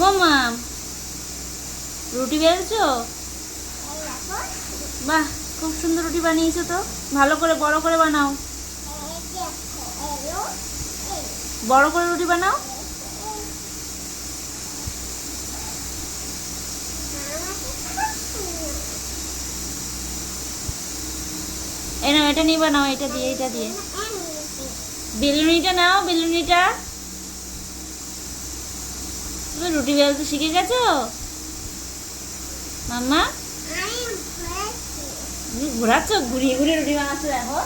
মামা রুটি বেলছো? বাহ, খুব সুন্দর রুটি বানিয়েছো তো। ভালো করে বড় করে বানাও, বড় করে রুটি বানাও। এই নাও, এটা নিয়ে বানাও, এটা দিয়ে, এটা দিয়ে। বেলুনিটা নাও, বেলুনিটা। তুমি রুটি বেলতে শিখে গেছো মাম্মা? তুমি ঘোরাচ্ছ, ঘুরিয়ে ঘুরিয়ে রুটি বানাচ্ছ, দেখো।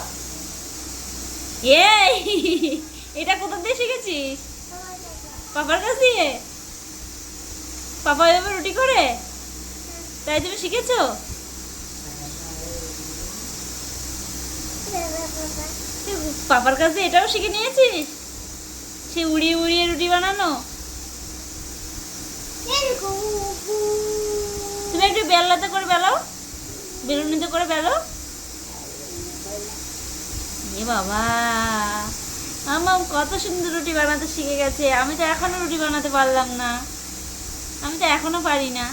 এই এটা কোথা দিয়ে শিখেছিস? পাপার কাছ দিয়ে? পাপা এভাবে রুটি করে, তাই তুমি শিখেছো? পাপার কাছ দিয়ে এটাও শিখে নিয়েছিস? সে উড়িয়ে উড়িয়ে রুটি বানানো। তুমি একটু বেলাতে করে বেলাও, বেলুনিতে করে বেলো। এ বাবা, আমার কত সুন্দর রুটি বানাতে শিখে গেছে। আমি তো এখনো রুটি বানাতে পারলাম না, আমি তো এখনো পারি না।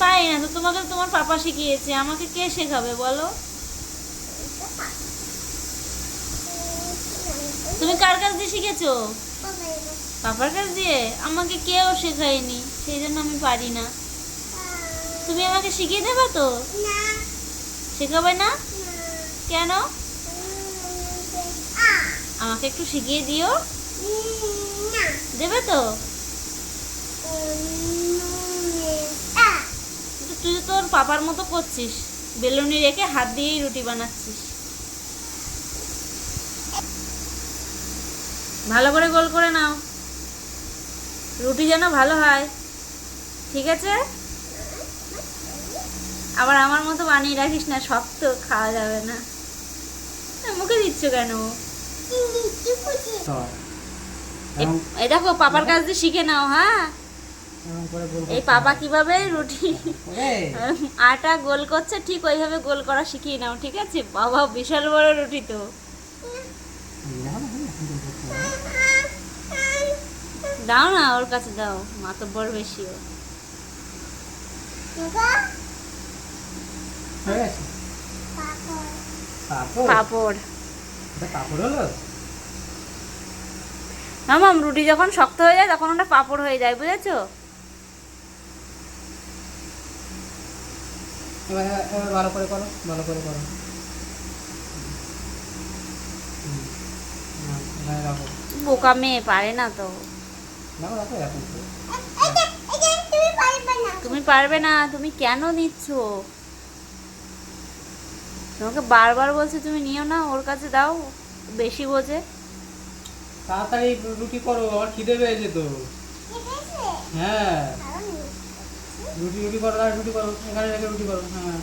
পারি না তো, তোমাকে তোমার পাপা শিখিয়েছে, আমাকে কে শেখাবে বলো? তুমি কার কাছ দিয়ে শিখেছো? পাপার কাছ দিয়ে? আমাকে কেউ শেখায়নি, সেই জন্য আমি পারি না। তুমি আমাকে শিখিয়ে দেবে তো? শেখাবে না কেন? আমাকে একটু শিখিয়ে দিও, দেবে তো? তুই তো তোর পাপার মতো করছিস, বেলুনি রেখে হাত দিয়েই রুটি বানাচ্ছিস। ভালো করে গোল করে নাও, রুটি যেন ভালো হয়, ঠিক আছে? আবার আমার মতো বানিয়ে রাখিস না, শক্ত খাওয়া যাবে না। মুখে দিচ্ছ কেন? এই দেখো, পাপার কাছ দিয়ে শিখে নাও। হ্যাঁ, এই পাপা কিভাবে রুটি আটা গোল করছে, ঠিক ওইভাবে গোল করা শিখিয়ে নাও, ঠিক আছে? বাবা, বিশাল বড় রুটি তো। দাও না, ওর কাছে দাও, মাতব্বর বেশি ও। পাপড় হলো মামাম। রুটি যখন শক্ত হয়ে যায় তখন ওটা পাপড় হয়ে যায়, বুঝেছো? ভালো করে করো, ভালো করে করো। বোকা মেয়ে, পারে না তো। তুমি পারবে না, তুমি কেন নিচ্ছ? তোমাকে বারবার বলছি তুমি নিও না, ওর কাছে দাও, বেশি বোঝে। তাড়াতাড়ি রুটি করো, আমার খিদে পেয়েছে তো। হ্যাঁ, রুটি রুটি করো, আর রুটি করো, এখানে রেখে রুটি করো। হ্যাঁ,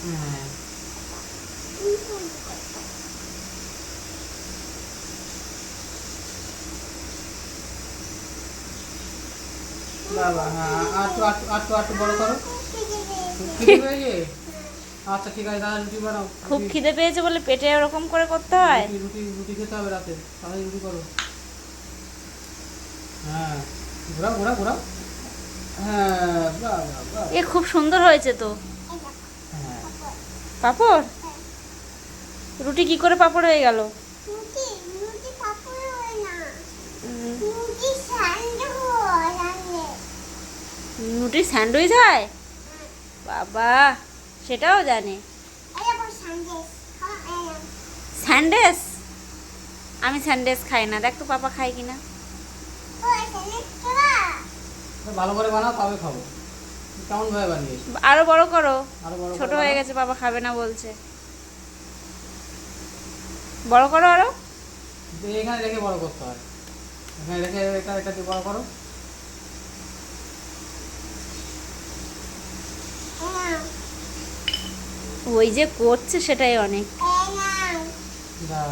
হ্যাঁ, বাবা, হ্যাঁ, আটটু আটটু আটটু আটটু বড় করো। খিদে পেয়েছে? আচ্ছা ঠিক আছে, তাহলে রুটি বানাও। খুব খিদে পেয়েছে বলে পেটে এরকম করে করতে হয়? রুটি রুটি খেতে হবে রাতে, তাহলে রুটি করো। হ্যাঁ, ঘোরাও ঘোরাও ঘোরাও। হ্যাঁ, বাহ বাহ বাহ। এ খুব সুন্দর হয়েছে তো। হ্যাঁ, পাপড়? রুটি কি করে পাপড় হয়ে গেল? রুটি স্যান্ডউইচ হয়? বাবা, সেটাও জানে। স্যান্ডেস? আমি স্যান্ডেস খাই না, দেখ তো পাপা খাই কিনা। ভালো করে বানাও, তবে খাবো। কেমন ভাবে বানিয়েছো? আরো বড় করো, আরো বড় ছোট করে হয়ে বানাও। গেছে, বাবা খাবে না বলছে। বড় করো আরো। এখানে রেখে বড় করতে হয়, এখানে রেখে এটা এটা দিয়ে বড় করো। ওই যে করছে সেটাই অনেক। দাও।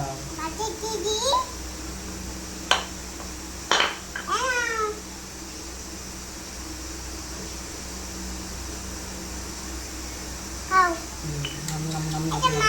নাম নাম নাম নাম।